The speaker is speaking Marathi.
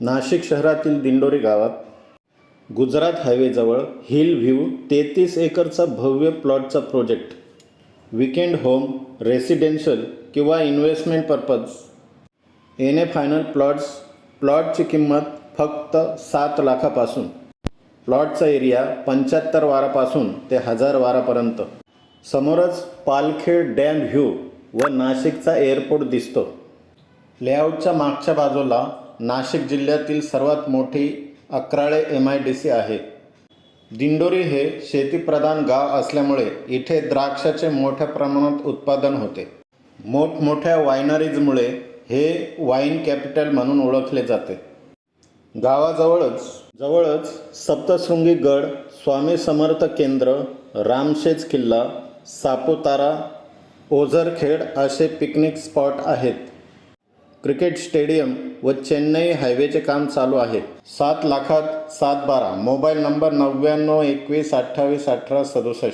नाशिक शहरातील दिंडोरी गावात गुजरात हायवेजवळ हिल व्ह्यू 33 एकरचा भव्य प्लॉटचा प्रोजेक्ट. विकेंड होम, रेसिडेन्शियल किंवा इन्व्हेस्टमेंट पर्पज. एने फायनल प्लॉटची किंमत फक्त 7 लाखापासून. प्लॉटचा एरिया 75 वारापासून ते 1000 वारापर्यंत. समोरच पालखेड डॅम व्ह्यू व नाशिकचा एअरपोर्ट दिसतो. लेआउटच्या मागच्या बाजूला नाशिक जिल्ह्यातील सर्वात मोठी अक्राळे MIDC आहे. दिंडोरी हे शेतीप्रधान गाव असल्यामुळे इथे द्राक्षाचे मोठ्या प्रमाणात उत्पादन होते. मोठमोठ्या वायनरीजमुळे हे वाईन कॅपिटल म्हणून ओळखले जाते. जवळच सप्तशृंगी गड, स्वामी समर्थ केंद्र, रामशेज किल्ला, सापुतारा, ओझरखेड असे पिकनिक स्पॉट आहेत. क्रिकेट स्टेडियम व चेन्नई हायवेचे काम चालू आहे. 7 लाखात 712. Mobile number 99 21 28 18 67.